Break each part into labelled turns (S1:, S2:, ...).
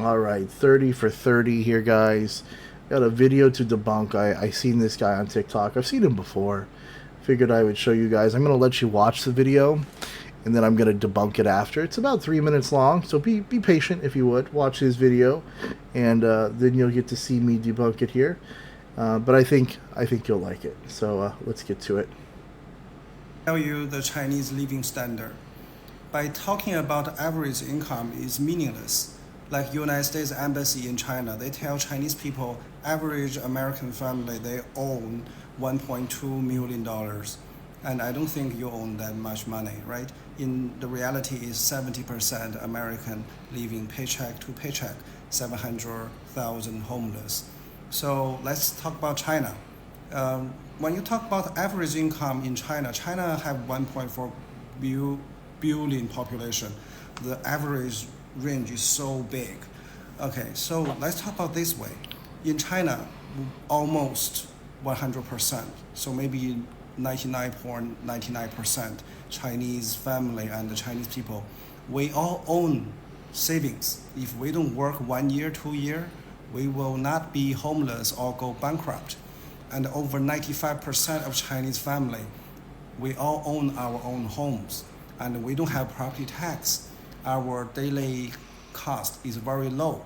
S1: All right, 30 for 30 here, guys. Got a video to debunk. I seen this guy on TikTok. I've seen him before. Figured I would show you guys. I'm going to let you watch the video, and then I'm going to debunk it after. It's about 3 minutes long, so be patient if you would. Watch his video, and then you'll get to see me debunk it here. But I think you'll like it. So let's get to it.
S2: Tell you the Chinese living standard. By talking about average income is meaningless. Like United States Embassy in China, they tell Chinese people average American family they own $1.2 million. And I don't think you own that much money, right? In the reality is 70% American living paycheck to paycheck, 700,000 homeless. So let's talk about China. When you talk about average income in China, China have 1.4 billion population. The average range is so big. Okay, so let's talk about this way. In China, almost 100%, so maybe 99.99% Chinese family and the Chinese people, we all own savings. If we don't work 1 year, 2 year, we will not be homeless or go bankrupt. And over 95% of Chinese family, we all own our own homes, and we don't have property tax. Our daily cost is very low.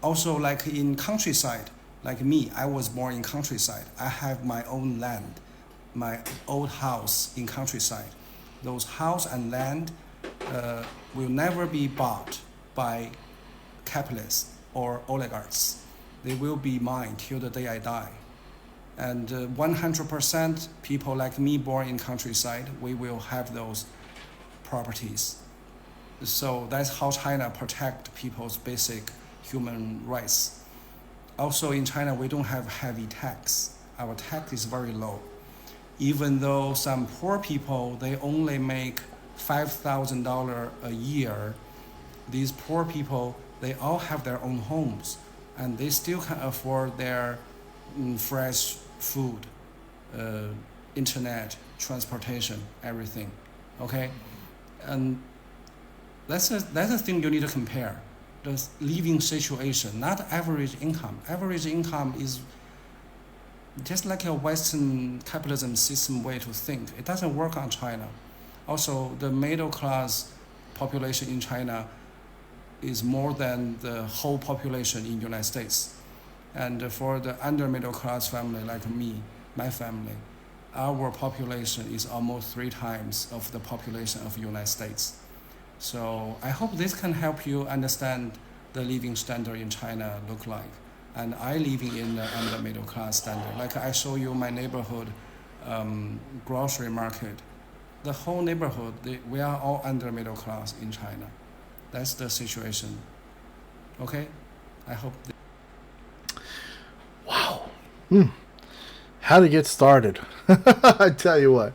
S2: Also, like in countryside, like me, I was born in countryside. I have my own land, my old house in countryside. Those house and land will never be bought by capitalists or oligarchs. They will be mine till the day I die. And 100% people like me born in countryside, we will have those properties. So that's how China protect people's basic human rights. Also in China, we don't have heavy tax. Our tax is very low. Even though some poor people, they only make $5,000 a year, these poor people, they all have their own homes, and they still can afford their fresh food, internet, transportation, everything. Okay? And that's the thing you need to compare. The living situation, not average income. Average income is just like a Western capitalism system way to think. It doesn't work on China. Also, the middle class population in China is more than the whole population in United States. And for the under middle class family like me, my family, our population is almost 3 times of the population of United States. So I hope this can help you understand the living standard in China look like. And I living in the under middle class standard. Like I show you my neighborhood grocery market. The whole neighborhood, we are all under middle class in China. That's the situation. Okay? I hope.
S1: Wow. How to get started. I tell you what,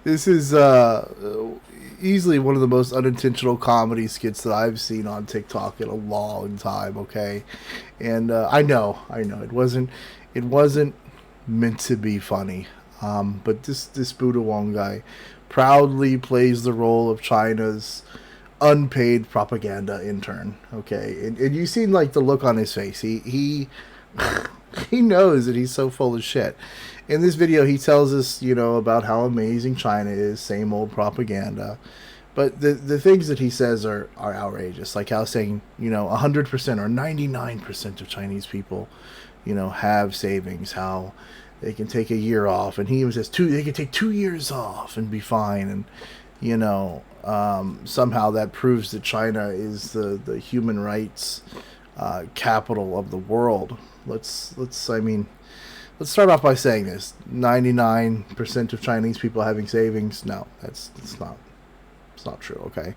S1: this is easily one of the most unintentional comedy skits that I've seen on TikTok in a long time. Okay, and I know, it wasn't meant to be funny. But this Buddha Wong guy proudly plays the role of China's unpaid propaganda intern. Okay, and you seen like the look on his face. He he knows that he's so full of shit. In this video, he tells us, about how amazing China is, same old propaganda. But the things that he says are outrageous. Like how saying, 100% or 99% of Chinese people, have savings. How they can take a year off. And he even says they can take 2 years off and be fine. And, somehow that proves that China is the human rights capital of the world. Let's start off by saying this: 99% of Chinese people having savings. No, it's not true. Okay,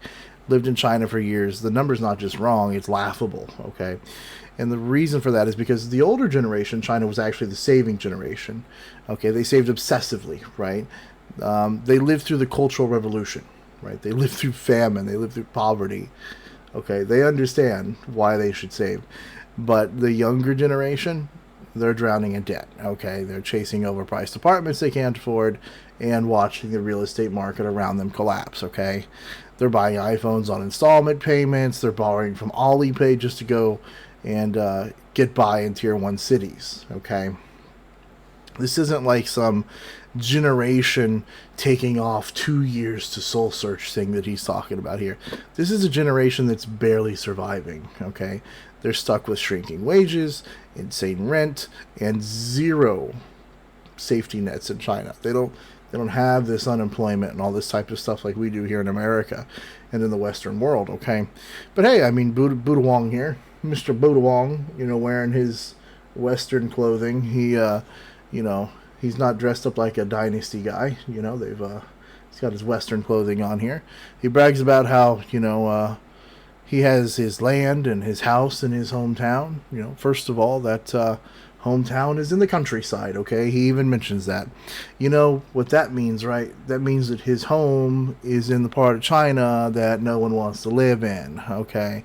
S1: lived in China for years. The number's not just wrong; it's laughable. Okay, and the reason for that is because the older generation, China was actually the saving generation. Okay, they saved obsessively, right? They lived through the Cultural Revolution, right? They lived through famine. They lived through poverty. Okay, they understand why they should save. But the younger generation, they're drowning in debt. Okay, they're chasing overpriced apartments they can't afford, and watching the real estate market around them collapse, okay? They're buying iPhones on installment payments. They're borrowing from Alipay just to go and get by in tier 1 cities, okay? This isn't like some generation taking off 2 years to soul search thing that he's talking about here. This is a generation that's barely surviving, okay? They're stuck with shrinking wages, insane rent, and zero safety nets in China. They don't have this unemployment and all this type of stuff like we do here in America and in the Western world, okay? But hey, I mean, Buddha Wong here, Mr. Buddha Wong, wearing his Western clothing. He's not dressed up like a dynasty guy. He's got his Western clothing on here. He brags about how, he has his land and his house in his hometown. First of all, that hometown is in the countryside, okay? He even mentions that. You know what that means, right? That means that his home is in the part of China that no one wants to live in, okay?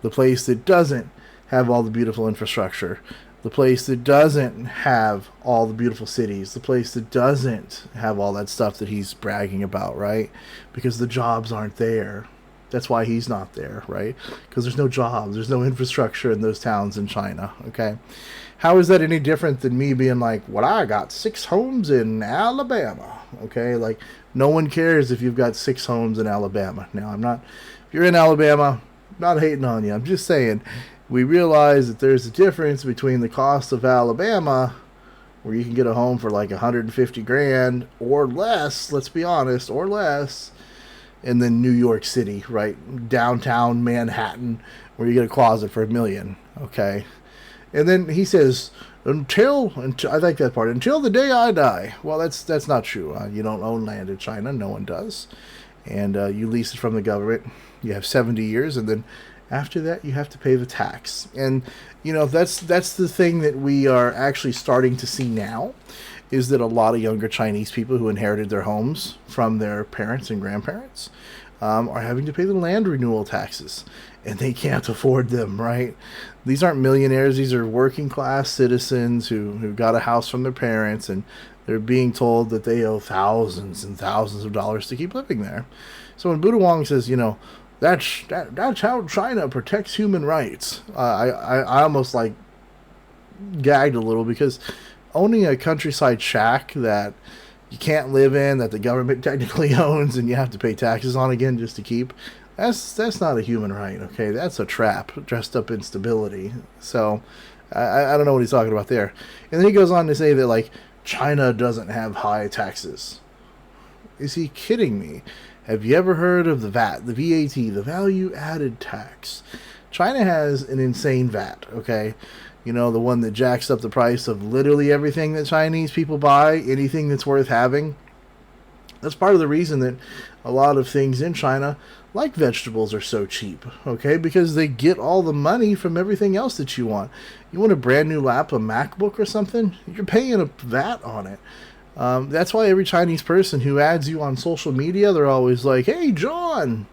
S1: The place that doesn't have all the beautiful infrastructure. The place that doesn't have all the beautiful cities. The place that doesn't have all that stuff that he's bragging about, right? Because the jobs aren't there. That's why he's not there, right? Because there's no jobs, there's no infrastructure in those towns in China, okay? How is that any different than me being like, well, I got 6 homes in Alabama, okay? Like, no one cares if you've got 6 homes in Alabama. Now, if you're in Alabama, I'm not hating on you. I'm just saying, we realize that there's a difference between the cost of Alabama, where you can get a home for like 150 grand or less, let's be honest, or less, and then New York City, right? Downtown Manhattan, where you get a closet for $1 million, okay? And then he says, until I like that part, until the day I die. Well, that's not true. You don't own land in China. No one does. And you lease it from the government. You have 70 years, and then after that, you have to pay the tax. And, that's the thing that we are actually starting to see now, is that a lot of younger Chinese people who inherited their homes from their parents and grandparents are having to pay the land renewal taxes, and they can't afford them, right? These aren't millionaires. These are working class citizens who got a house from their parents, and they're being told that they owe thousands and thousands of dollars to keep living there. So when Buddha Wong says, that's how China protects human rights, I almost like gagged a little, because owning a countryside shack that you can't live in, that the government technically owns, and you have to pay taxes on again just to keep, that's not a human right, okay? That's a trap dressed up in stability. So I don't know what he's talking about there. And then he goes on to say that, like, China doesn't have high taxes. Is he kidding me? Have you ever heard of the VAT, the VAT, the value added tax? China has an insane VAT, okay? The one that jacks up the price of literally everything that Chinese people buy, anything that's worth having. That's part of the reason that a lot of things in China, like vegetables, are so cheap, okay? Because they get all the money from everything else that you want. You want a brand new lap, a MacBook or something? You're paying a VAT on it. That's why every Chinese person who adds you on social media, they're always like, hey, John,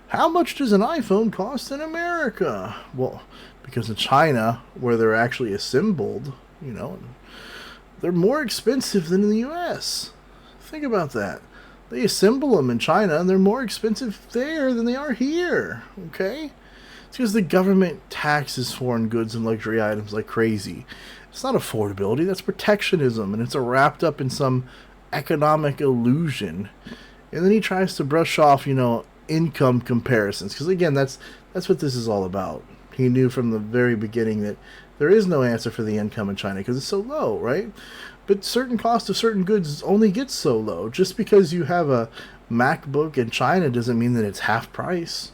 S1: how much does an iPhone cost in America? Well, because in China, where they're actually assembled, they're more expensive than in the U.S. Think about that. They assemble them in China, and they're more expensive there than they are here, okay? It's because the government taxes foreign goods and luxury items like crazy. It's not affordability, that's protectionism, and it's wrapped up in some economic illusion. And then he tries to brush off, income comparisons, because again, that's what this is all about. He knew from the very beginning that there is no answer for the income in China because it's so low, right? But certain cost of certain goods only gets so low. Just because you have a MacBook in China doesn't mean that it's half price.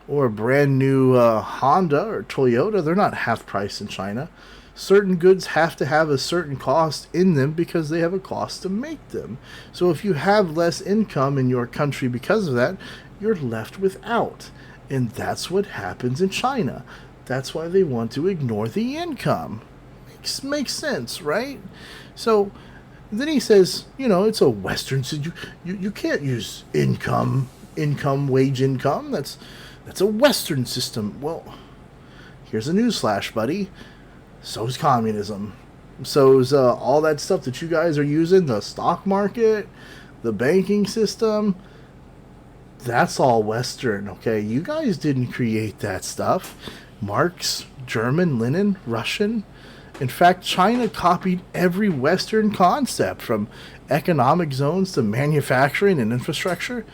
S1: Or a brand new Honda or Toyota, they're not half price in China. Certain goods have to have a certain cost in them because they have a cost to make them. So if you have less income in your country because of that, you're left without. And that's what happens in China. That's why they want to ignore the income. Makes sense, right? So then he says, it's a Western, you can't use wage income. That's a Western system. Well, here's a newsflash, buddy. So's communism. So's all that stuff that you guys are using, the stock market, The banking system, that's all Western, okay? You guys didn't create that stuff. Marx, German, Lenin, Russian. In fact, China copied every Western concept from economic zones to manufacturing and infrastructure.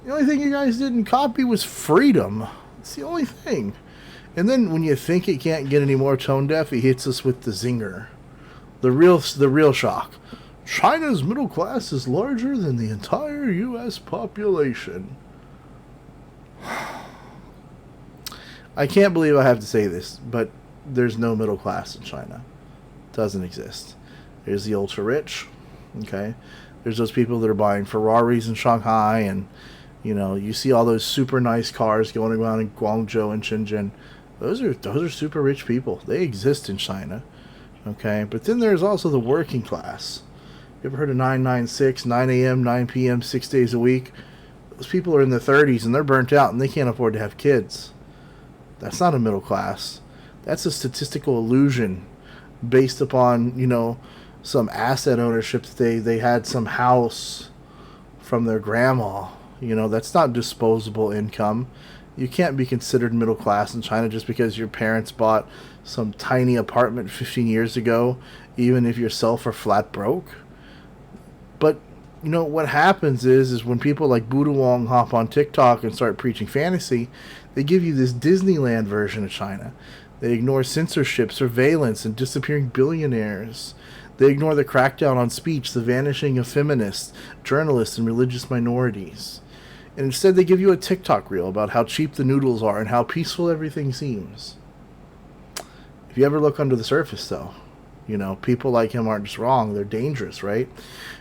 S1: The only thing you guys didn't copy was freedom. It's the only thing. And then when you think it can't get any more tone deaf, he hits us with the zinger. The real shock. China's middle class is larger than the entire US population. I can't believe I have to say this, but there's no middle class in China. It doesn't exist. There's the ultra rich, okay? There's those people that are buying Ferraris in Shanghai, and you see all those super nice cars going around in Guangzhou and Shenzhen. Those are super rich people. They exist in China, okay? But then there's also the working class. You ever heard of 996, 9 a.m., 9 p.m., 6 days a week? Those people are in their 30s and they're burnt out and they can't afford to have kids. That's not a middle class. That's a statistical illusion based upon, some asset ownership. They had some house from their grandma. That's not disposable income. You can't be considered middle class in China just because your parents bought some tiny apartment 15 years ago, even if yourself are flat broke. But what happens is when people like Buddha Wong hop on TikTok and start preaching fantasy, they give you this Disneyland version of China. They ignore censorship, surveillance, and disappearing billionaires. They ignore the crackdown on speech, the vanishing of feminists, journalists, and religious minorities. And instead they give you a TikTok reel about how cheap the noodles are and how peaceful everything seems. If you ever look under the surface, though, people like him aren't just wrong, they're dangerous, right?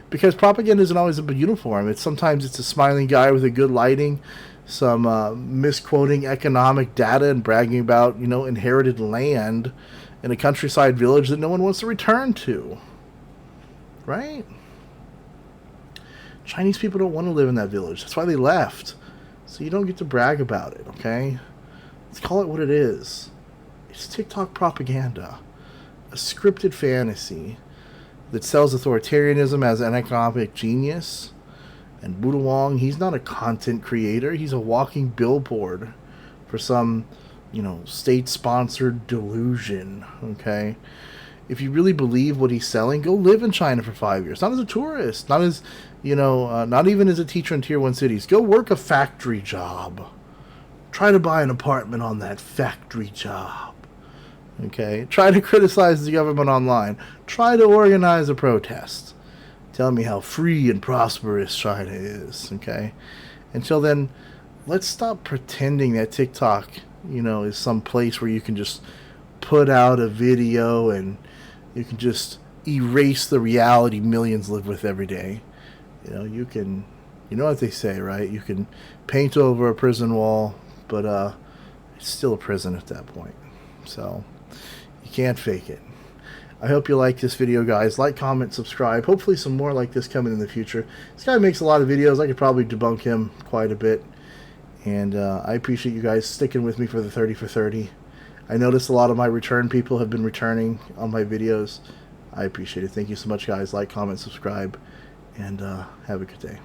S1: Because propaganda isn't always a uniform. Sometimes it's a smiling guy with a good lighting, some misquoting economic data and bragging about, inherited land in a countryside village that no one wants to return to. Right? Chinese people don't want to live in that village. That's why they left. So you don't get to brag about it, okay? Let's call it what it is. It's TikTok propaganda. A scripted fantasy that sells authoritarianism as an economic genius. And Buddha Wong, he's not a content creator. He's a walking billboard for some, state-sponsored delusion, okay? If you really believe what he's selling, go live in China for 5 years. Not as a tourist, not as, not even as a teacher in Tier 1 cities. Go work a factory job. Try to buy an apartment on that factory job. Okay? Try to criticize the government online. Try to organize a protest. Tell me how free and prosperous China is. Okay? Until then, let's stop pretending that TikTok, is some place where you can just put out a video and you can just erase the reality millions live with every day. You can, what they say, right? You can paint over a prison wall, but it's still a prison at that point. So you can't fake it. I hope you like this video, guys. Like, comment, subscribe. Hopefully some more like this coming in the future. This guy makes a lot of videos. I could probably debunk him quite a bit. And I appreciate you guys sticking with me for the 30 for 30. I noticed a lot of my return people have been returning on my videos. I appreciate it. Thank you so much, guys. Like, comment, subscribe, and have a good day.